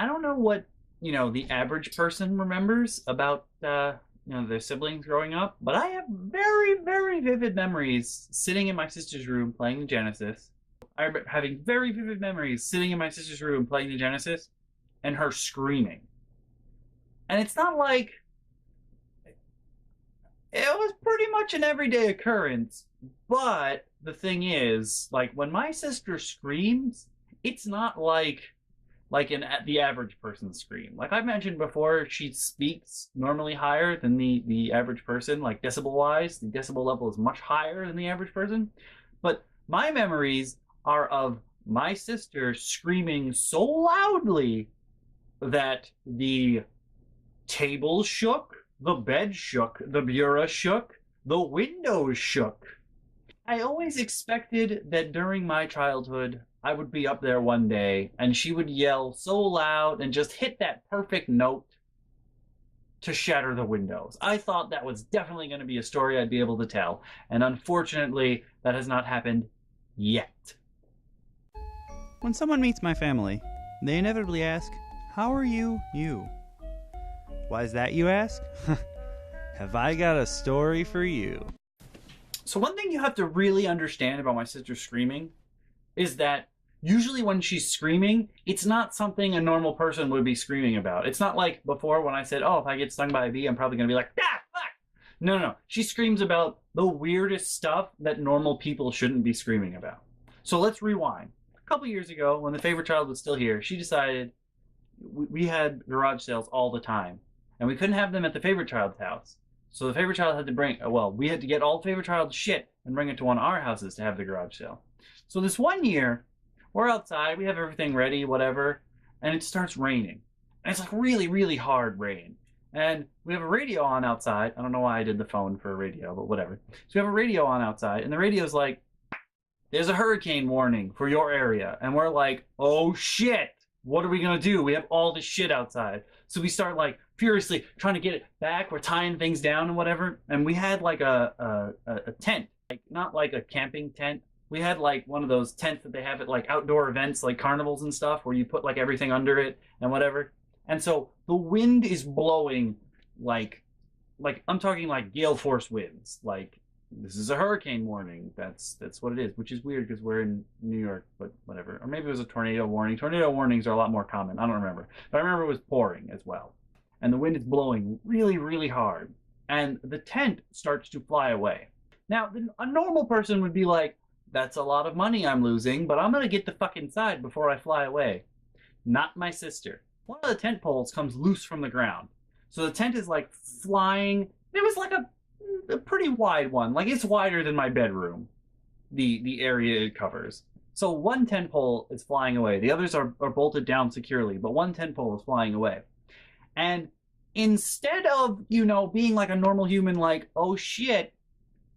I don't know what, the average person remembers about, their siblings growing up, but I have very, very vivid memories sitting in my sister's room playing the Genesis. I remember having very vivid memories sitting in my sister's room playing the Genesis and her screaming. And it's not like it was pretty much an everyday occurrence, but the thing is, like when my sister screams, it's not like the average person scream. Like I mentioned before, she speaks normally higher than the average person, like decibel wise. The decibel level is much higher than the average person. But my memories are of my sister screaming so loudly that the table shook, the bed shook, the bureau shook, the windows shook. I always expected that during my childhood, I would be up there one day and she would yell so loud and just hit that perfect note to shatter the windows. I thought that was definitely going to be a story I'd be able to tell. And unfortunately, that has not happened yet. When someone meets my family, they inevitably ask, "How are you, you?" Why is that, you ask? Have I got a story for you? So one thing you have to really understand about my sister screaming is that usually when she's screaming, it's not something a normal person would be screaming about. It's not like before when I said, oh, if I get stung by a bee, I'm probably going to be like, ah, fuck. No, no, no. She screams about the weirdest stuff that normal people shouldn't be screaming about. So let's rewind. A couple years ago, when the favorite child was still here, she decided we had garage sales all the time. And we couldn't have them at the favorite child's house. So the favorite child had to we had to get all the favorite child's shit and bring it to one of our houses to have the garage sale. So this one year, we're outside, we have everything ready, whatever, and it starts raining. And it's like really, really hard rain. And we have a radio on outside. I don't know why I did the phone for a radio, but whatever. So we have a radio on outside, and the radio's like, there's a hurricane warning for your area. And we're like, oh shit, what are we gonna do? We have all this shit outside. So we start like furiously trying to get it back. We're tying things down and whatever. And we had like a tent, like not like a camping tent. We had like one of those tents that they have at like outdoor events, like carnivals and stuff, where you put like everything under it and whatever. And so the wind is blowing like I'm talking like gale force winds. Like this is a hurricane warning. That's what it is, which is weird because we're in New York, but whatever. Or maybe it was a tornado warning. Tornado warnings are a lot more common. I don't remember. But I remember it was pouring as well. And the wind is blowing really, really hard. And the tent starts to fly away. Now, a normal person would be like, that's a lot of money I'm losing, but I'm going to get the fuck inside before I fly away. Not my sister. One of the tent poles comes loose from the ground. So the tent is like flying. It was like a pretty wide one. Like it's wider than my bedroom, the area it covers. So one tent pole is flying away. The others are bolted down securely, but one tent pole is flying away. And instead of, being like a normal human, like, oh shit,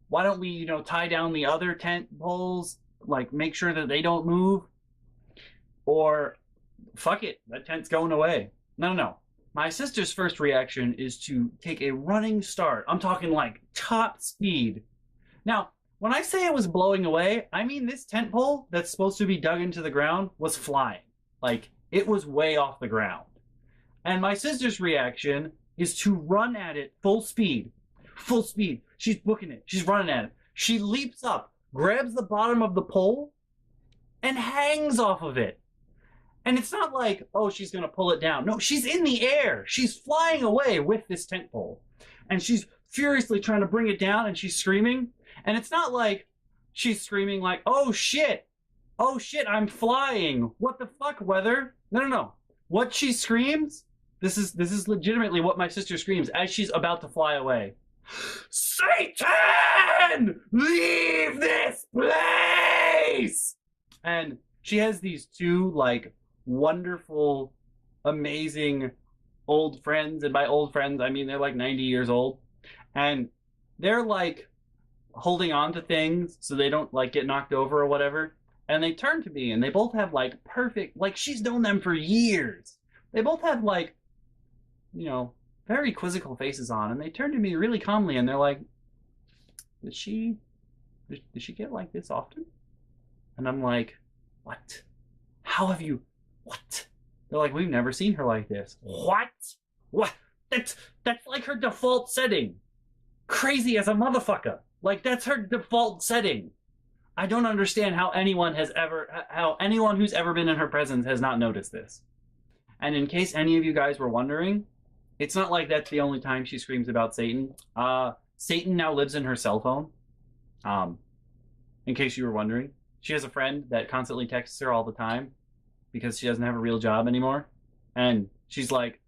why don't we, tie down the other tent poles, like make sure that they don't move? Or fuck it, that tent's going away. No, no, no. My sister's first reaction is to take a running start. I'm talking like top speed. Now, when I say it was blowing away, I mean this tent pole that's supposed to be dug into the ground was flying. Like, it was way off the ground. And my sister's reaction is to run at it full speed. Full speed. She's booking it. She's running at it. She leaps up, grabs the bottom of the pole, and hangs off of it. And it's not like, oh, she's going to pull it down. No, she's in the air. She's flying away with this tent pole. And she's furiously trying to bring it down, and she's screaming. And it's not like she's screaming like, oh, shit. Oh, shit, I'm flying. What the fuck, weather? No, no, no. What she screams, this is legitimately what my sister screams as she's about to fly away. Satan! Leave this place! And she has these two, like, wonderful, amazing old friends. And by old friends, I mean they're like 90 years old. And they're, like, holding on to things so they don't, like, get knocked over or whatever. And they turn to me, and they both have, like, perfect, like, she's known them for years. They both have, like, very quizzical faces on, and they turn to me really calmly, and they're like, does she get like this often? And I'm like, what? How have you, what? They're like, we've never seen her like this. What? What? That's like her default setting. Crazy as a motherfucker. Like, that's her default setting. I don't understand how anyone who's ever been in her presence has not noticed this. And in case any of you guys were wondering, it's not like that's the only time she screams about Satan. Satan now lives in her cell phone. In case you were wondering. She has a friend that constantly texts her all the time because she doesn't have a real job anymore. And she's like,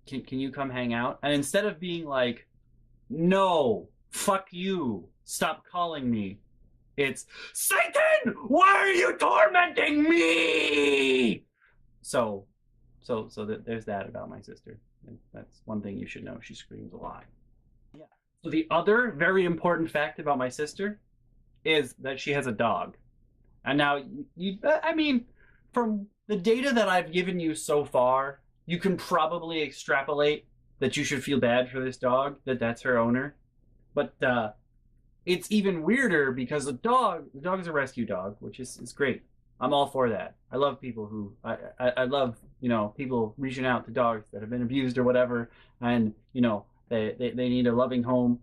can you come hang out? And instead of being like, no, fuck you, stop calling me, it's, Satan, why are you tormenting me? So there's that about my sister. And that's one thing you should know. She screams a lot. Yeah. So the other very important fact about my sister is that she has a dog. And now, I mean, from the data that I've given you so far, you can probably extrapolate that you should feel bad for this dog, that's her owner. But it's even weirder because the dog is a rescue dog, which is great. I'm all for that. I love people who, I love, people reaching out to dogs that have been abused or whatever, and, they need a loving home.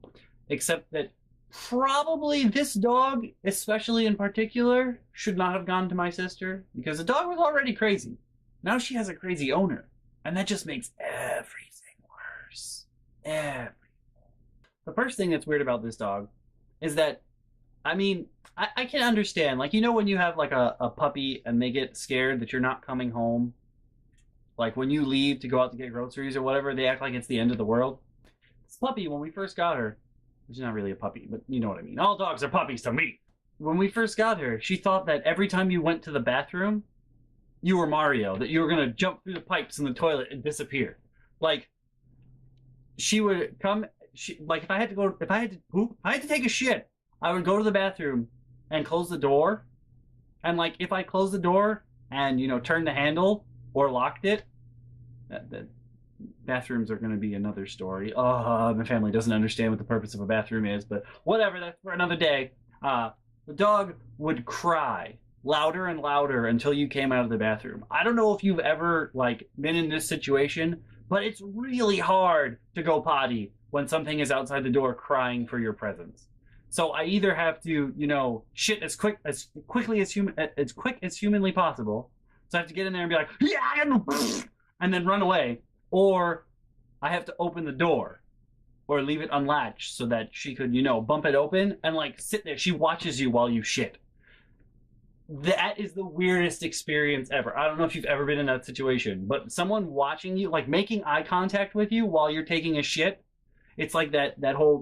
Except that probably this dog, especially in particular, should not have gone to my sister because the dog was already crazy. Now she has a crazy owner, and that just makes everything worse. Everything. The first thing that's weird about this dog is that, I mean, I can understand, like, when you have like a puppy and they get scared that you're not coming home, like when you leave to go out to get groceries or whatever, they act like it's the end of the world. This puppy, when we first got her, which is not really a puppy, but you know what I mean. All dogs are puppies to me. When we first got her, she thought that every time you went to the bathroom, you were Mario, that you were going to jump through the pipes in the toilet and disappear. Like, she would come, like if I had to poop, I had to take a shit, I would go to the bathroom and close the door. And like, if I closed the door and, turned the handle or locked it, the bathrooms are going to be another story. Oh, my family doesn't understand what the purpose of a bathroom is, but whatever, that's for another day. The dog would cry louder and louder until you came out of the bathroom. I don't know if you've ever been in this situation, but it's really hard to go potty when something is outside the door crying for your presence. So I either have to, shit as quick as humanly possible. So I have to get in there and be like, yeah, and then run away, or I have to open the door or leave it unlatched so that she could, bump it open and sit there. She watches you while you shit. That is the weirdest experience ever. I don't know if you've ever been in that situation, but someone watching you, making eye contact with you while you're taking a shit, it's like that whole,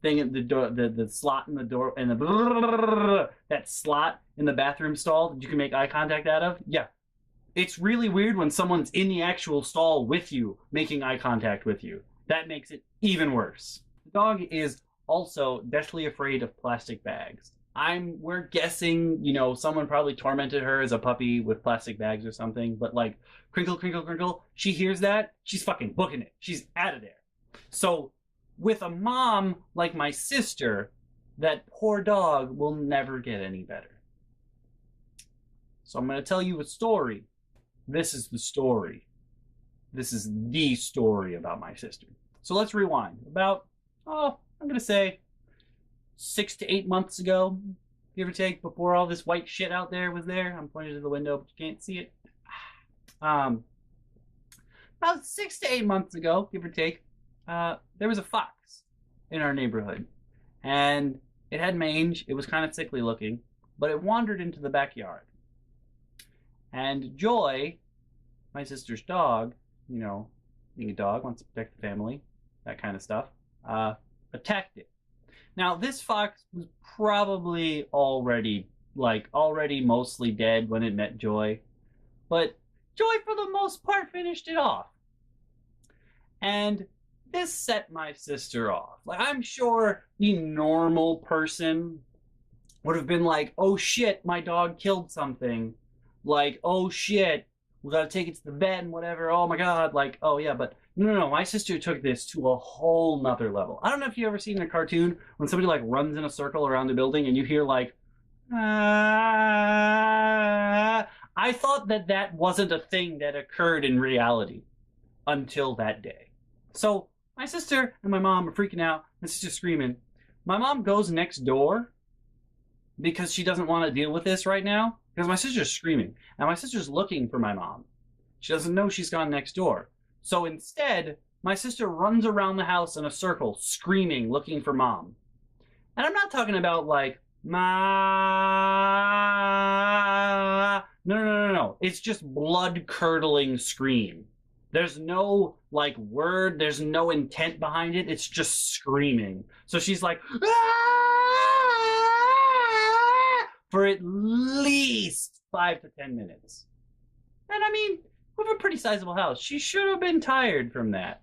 thing at the door, the slot in the door, and that slot in the bathroom stall that you can make eye contact out of. Yeah. It's really weird when someone's in the actual stall with you, making eye contact with you. That makes it even worse. The dog is also deathly afraid of plastic bags. We're guessing, someone probably tormented her as a puppy with plastic bags or something, but crinkle, crinkle, crinkle, she hears that, she's fucking booking it. She's out of there. So with a mom like my sister, that poor dog will never get any better. So I'm going to tell you a story. This is the story. This is the story about my sister. So let's rewind. About, I'm going to say 6 to 8 months ago, give or take, before all this white shit out there was there. I'm pointing to the window, but you can't see it. About 6 to 8 months ago, give or take, there was a fox in our neighborhood. And it had mange. It was kind of sickly looking, but it wandered into the backyard. And Joy, my sister's dog, being a dog, wants to protect the family, that kind of stuff, attacked it. Now, this fox was probably already mostly dead when it met Joy, but Joy, for the most part, finished it off. And this set my sister off. I'm sure the normal person would have been like, oh shit, my dog killed something. Oh shit, we gotta take it to the vet and whatever. Oh my god, oh yeah, but no, my sister took this to a whole nother level. I don't know if you've ever seen a cartoon when somebody runs in a circle around a building and you hear I thought that that wasn't a thing that occurred in reality until that day. So my sister and my mom are freaking out. My sister's screaming. My mom goes next door because she doesn't want to deal with this right now because my sister's screaming. And my sister's looking for my mom. She doesn't know she's gone next door. So instead, my sister runs around the house in a circle, screaming, looking for mom. And I'm not talking about like, ma. No. It's just blood-curdling scream. There's no like word, there's no intent behind it. It's just screaming. So she's like, ah! For at least 5 to 10 minutes. And I mean, we have a pretty sizable house. She should have been tired from that.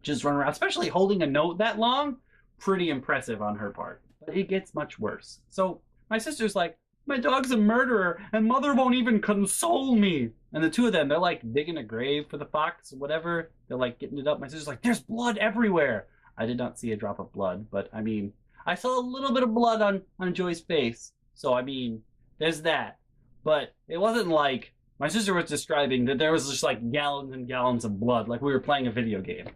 Just run around, especially holding a note that long. Pretty impressive on her part. But it gets much worse. So my sister's like, my dog's a murderer, and mother won't even console me. And the two of them, they're like digging a grave for the fox or whatever. They're like getting it up. My sister's like, there's blood everywhere. I did not see a drop of blood, but I mean, I saw a little bit of blood on Joy's face. So I mean, there's that. But it wasn't like, my sister was describing that there was just like gallons and gallons of blood, like we were playing a video game.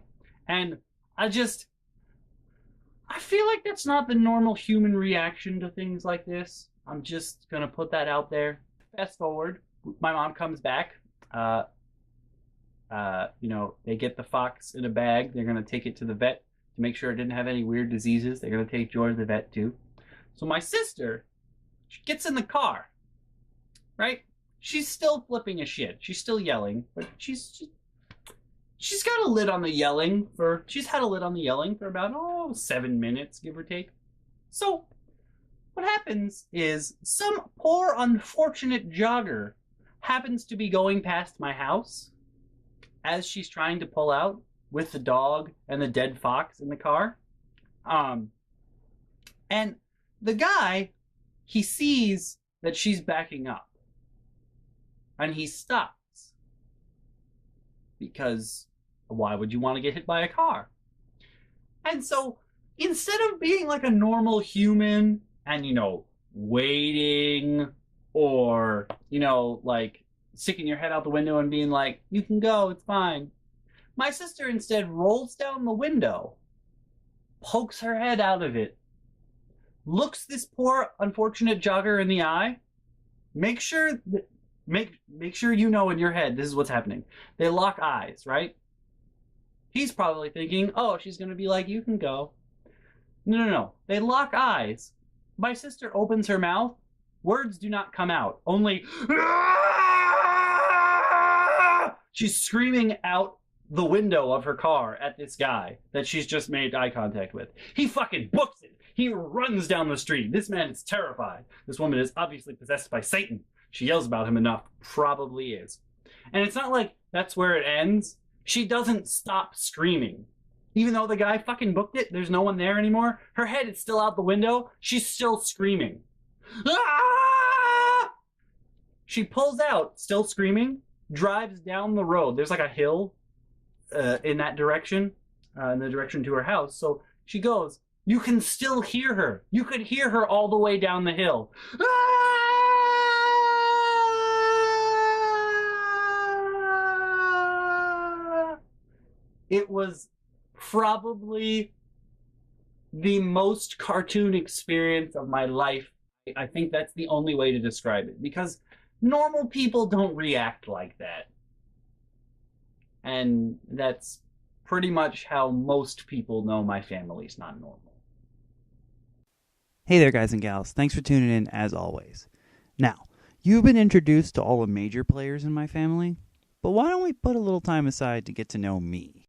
And I feel like that's not the normal human reaction to things like this. I'm just going to put that out there. Fast forward, my mom comes back. They get the fox in a bag. They're going to take it to the vet to make sure it didn't have any weird diseases. They're going to take Joy to the vet too. So my sister, she gets in the car, right? She's still flipping a shit. She's still yelling, but she's got a lid on the yelling she's had a lid on the yelling for about 7 minutes, give or take. So what happens is some poor unfortunate jogger happens to be going past my house as she's trying to pull out with the dog and the dead fox in the car. And the guy, he sees that she's backing up and he stops because why would you want to get hit by a car? And so instead of being like a normal human and, waiting or, like sticking your head out the window and being like, you can go, it's fine. My sister instead rolls down the window, pokes her head out of it, looks this poor unfortunate jogger in the eye, make sure in your head this is what's happening. They lock eyes, right? He's probably thinking, oh, she's going to be like, you can go. No. They lock eyes. My sister opens her mouth. Words do not come out. Only, she's screaming out the window of her car at this guy that she's just made eye contact with. He fucking books it. He runs down the street. This man is terrified. This woman is obviously possessed by Satan. She yells about him enough. Probably is. And it's not like that's where it ends. She doesn't stop screaming. Even though the guy fucking booked it, there's no one there anymore. Her head is still out the window. She's still screaming. Ah! She pulls out, still screaming, drives down the road. There's like a hill in that direction, in the direction to her house. So she goes. You can still hear her. You could hear her all the way down the hill. It was probably the most cartoon experience of my life. I think that's the only way to describe it, because normal people don't react like that. And that's pretty much how most people know my family's not normal. Hey there, guys and gals. Thanks for tuning in, as always. Now, you've been introduced to all the major players in my family, but why don't we put a little time aside to get to know me?